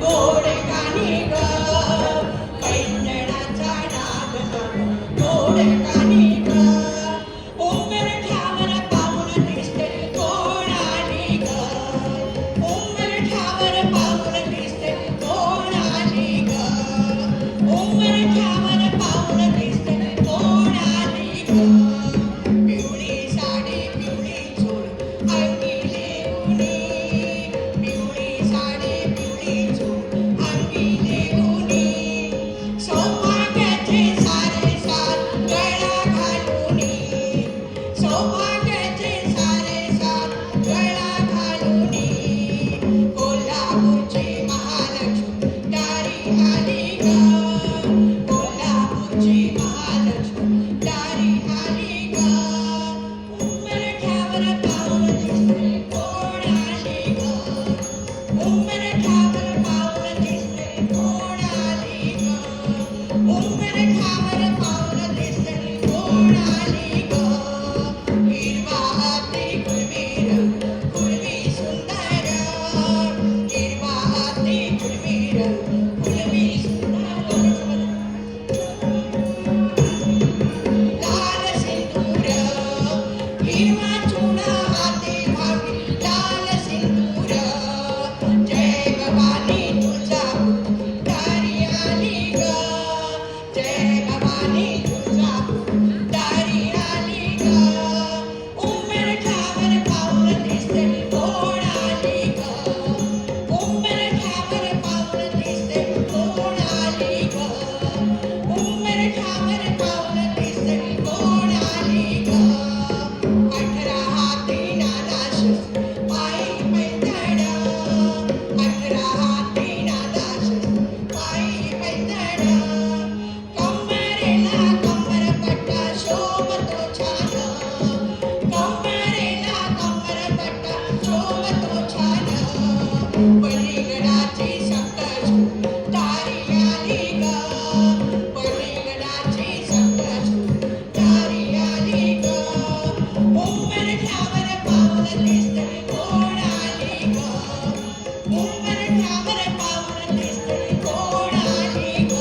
गोड कानी ग पैंजणाचा नाद गोड कानी ग उंबरठ्यावर पाऊल दिसते कोण आली ग उंबरठ्यावर पाऊल दिसते कोण आली ग उंबरठ्यावर पाऊल दिसते कोण आली ग पिवळी साडी पिवळी चूल अंगी लेऊनी पिवळी साडी पिवळी चूल अंगी लेऊनी सौभाग्याचे सारे सार गळा घालूनी सौभाग्याचे सारे सार गळा घालूनी कोल्हापूरची महालक्ष्मी दारी आली ग कोल्हापूरची महालक्ष्मी दारी आली ग उंबरठ्यावर पाऊल दिसते कोण आली ग उंबरठ्यावर पाऊल दिसते कोण आली ग उंबरठ्यावर पाऊल दिसते कोण आली ग हिरवा हाती गुलमी रंग गुलमी सुंदर हिरवा हाती गुलमी रंग गुलमी सुंदर लाल सिंदूर हिरवा चुडा हाती भावी लाल सिंदूर जय भवानी तुळजापूर दारी आली ग जय भवानी तुळजापूर दारी आली ग उंबरठ्यावर पाऊल दिसते कोण आली ग उंबरठ्यावर पाऊल दिसते कोण आली ग उंबरठ्यावर पाऊल दिसते कोण आली ग 18 हाती नादाश पायी पैंजण 18 हाती नादाश पायी पैंजण कमरेला कमरपट्टा शोभतो छान कमरेला कमरपट्टा शोभतो छान पलीगडाची सप्तशृंगी दारी आली ग पलीगडाची सप्तशृंगी दारी आली ग उंबरठ्यावर पाऊल दिसते कोण आली ग उंबरठ्यावर पाऊल दिसते कोण आली ग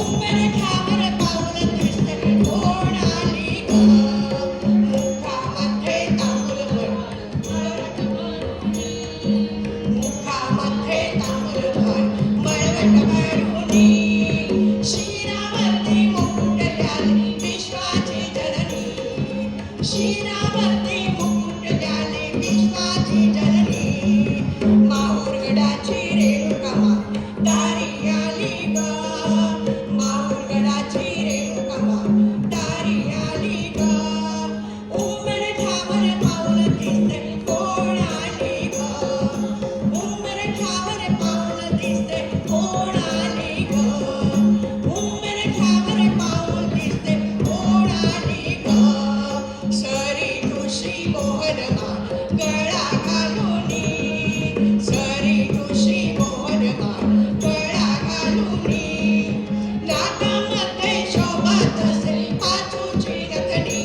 उंबरठ्यावर पाऊल दिसते कोण आली ग मुखामध्ये तांदूळ मुखामध्ये तांदूळ मळवट भरूनी शिरावरती मुकुट द्याले विश्वाची जननी शिरावरती मुकुट द्याले विश्वाची जननी माहूरगडाची रेणुका दारी आली ग माहूरगडाची रेणुका दारी आली ग उंबरठ्यावर पाऊल दिसते कोण आली ग उंबरठ्यावर पाऊल दिसते कोण आली ग उंबरठ्यावर पाऊल दिसते कोण आली ग सरी तुळशी मोहनमाळ गळा घालूनी सरी तुळशी मोहनमाळ गळा घालूनी नाकामध्ये शोभत असे पाचूची नथनी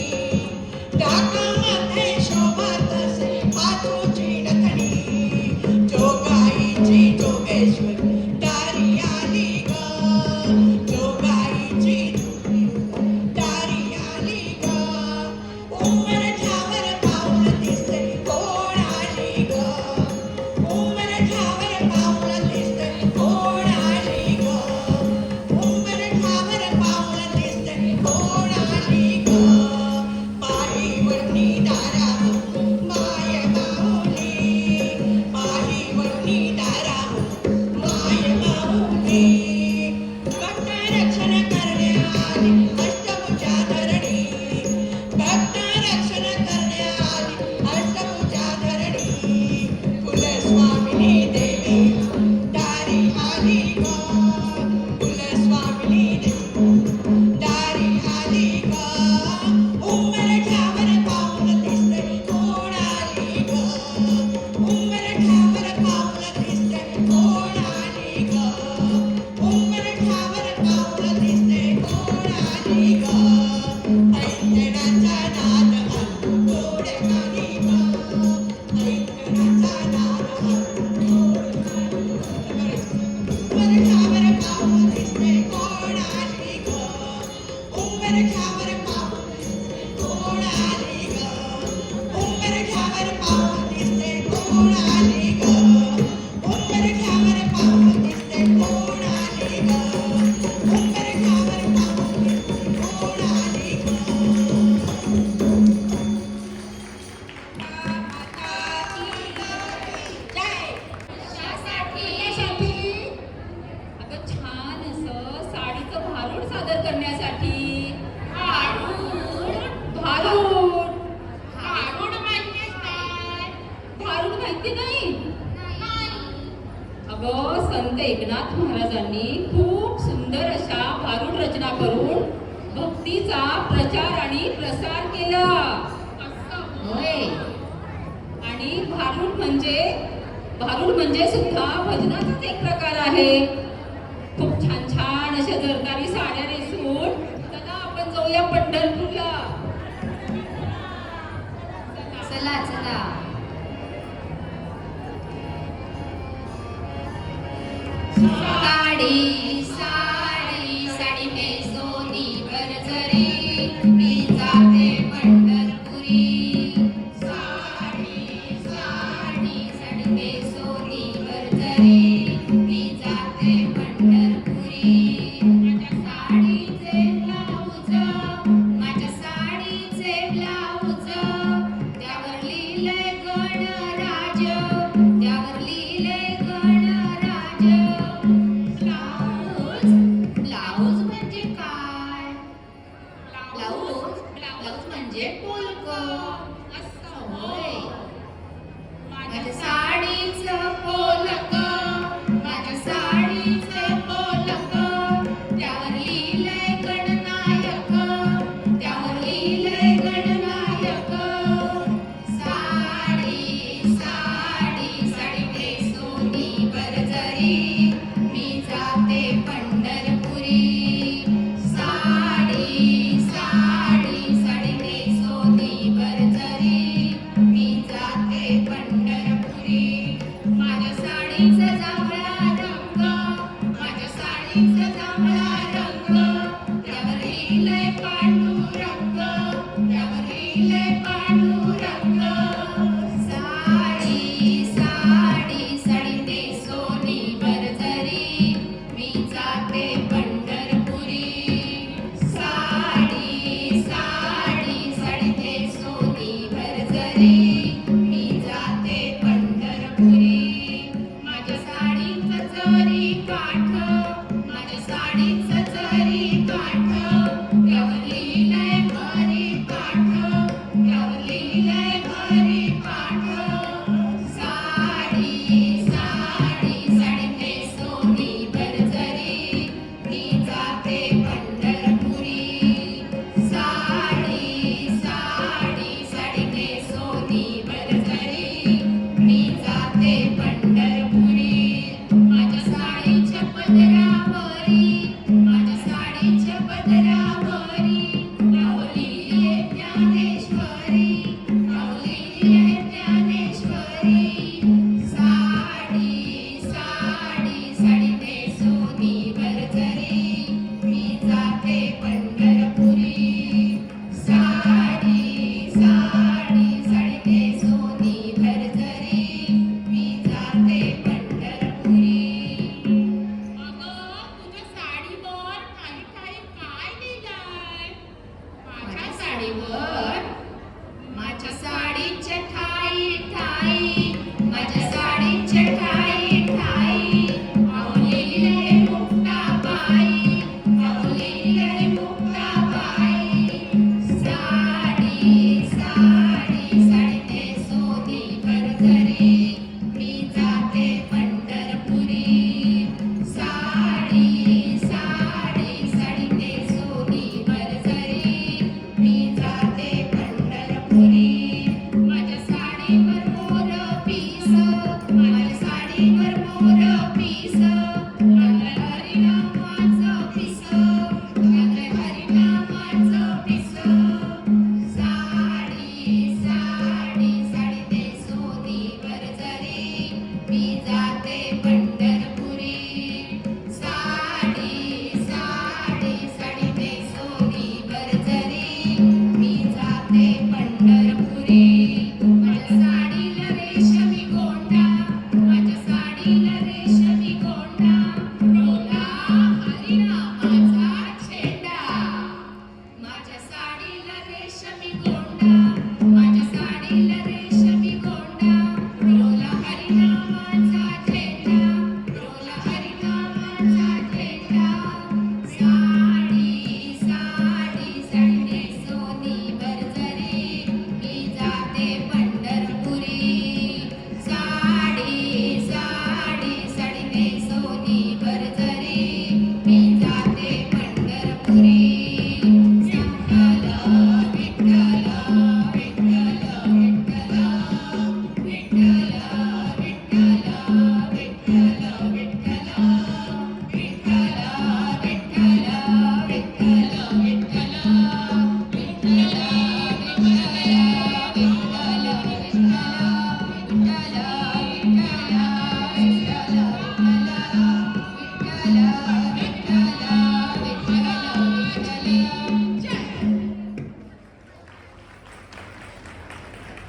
नाकामध्ये शोभत असे पाचूची नथनी जोगाईची जोगेश्वरी दारी आली ग जोगाईची दारी आली ग उंबरठ्यावर पाऊल दिसते कोण आली ग उंबरठ्यावर पाऊल दिसते कोण आली ग उंबरठ्यावर पाऊल दिसते कोण आली ग पायीवरती दारावर माय माऊली पायीवरती दारावर व संत एकनाथ महाराजांनी खूप सुंदर अशा भारूड रचना करून भक्तीचा प्रचार आणि प्रसार केला. होय. आणि भारूड म्हणजे सुद्धा भजनाचाच एक प्रकार आहे. खूप छान छान अशा जरदारी साड्या नेसून चला आपण जाऊया पंढरपूरला. चला चला. साडी साडी साडी नेसोनी बरजरी मी जाते पंढरपुरी. साडी साडी साडी नेसोनी बरजरी मी जाते पंढरपुरी. माझ्या साडीचे ब्लाऊज त्यावर लिहिलंय गणराज, त्यावर लिहिलंय गणराज. ब्लाऊज म्हणजे काय? ब्लाऊज म्हणजे पोलक. होय. माझ्या साडीचं पोलक, माझ्या साडीचं पोलक त्यावर लिहिलंय गणनायक, त्यावर लिहिलंय गणनायक. साडी साडी साडी नेसोनी बरजरी मी जाते पंढरपुरी. साडी साडी साडी नेसोनी बरजरी मी जाते पंढरपुरी. माझ्या साडीचा जांभळा रंग, माझ्या साडीचा जांभळा रंग त्यावर लिहिलंय पांडुरंग, त्यावर लिहिलंय पांडुरंग. साडी साडी साडी नेसोनी बरजरी मी जाते पंढरपुरी. साडी साडी साडी नेसोनी बरजरी मी जाते पंढरपुरी. माझ्या साडीचा जरी काठ,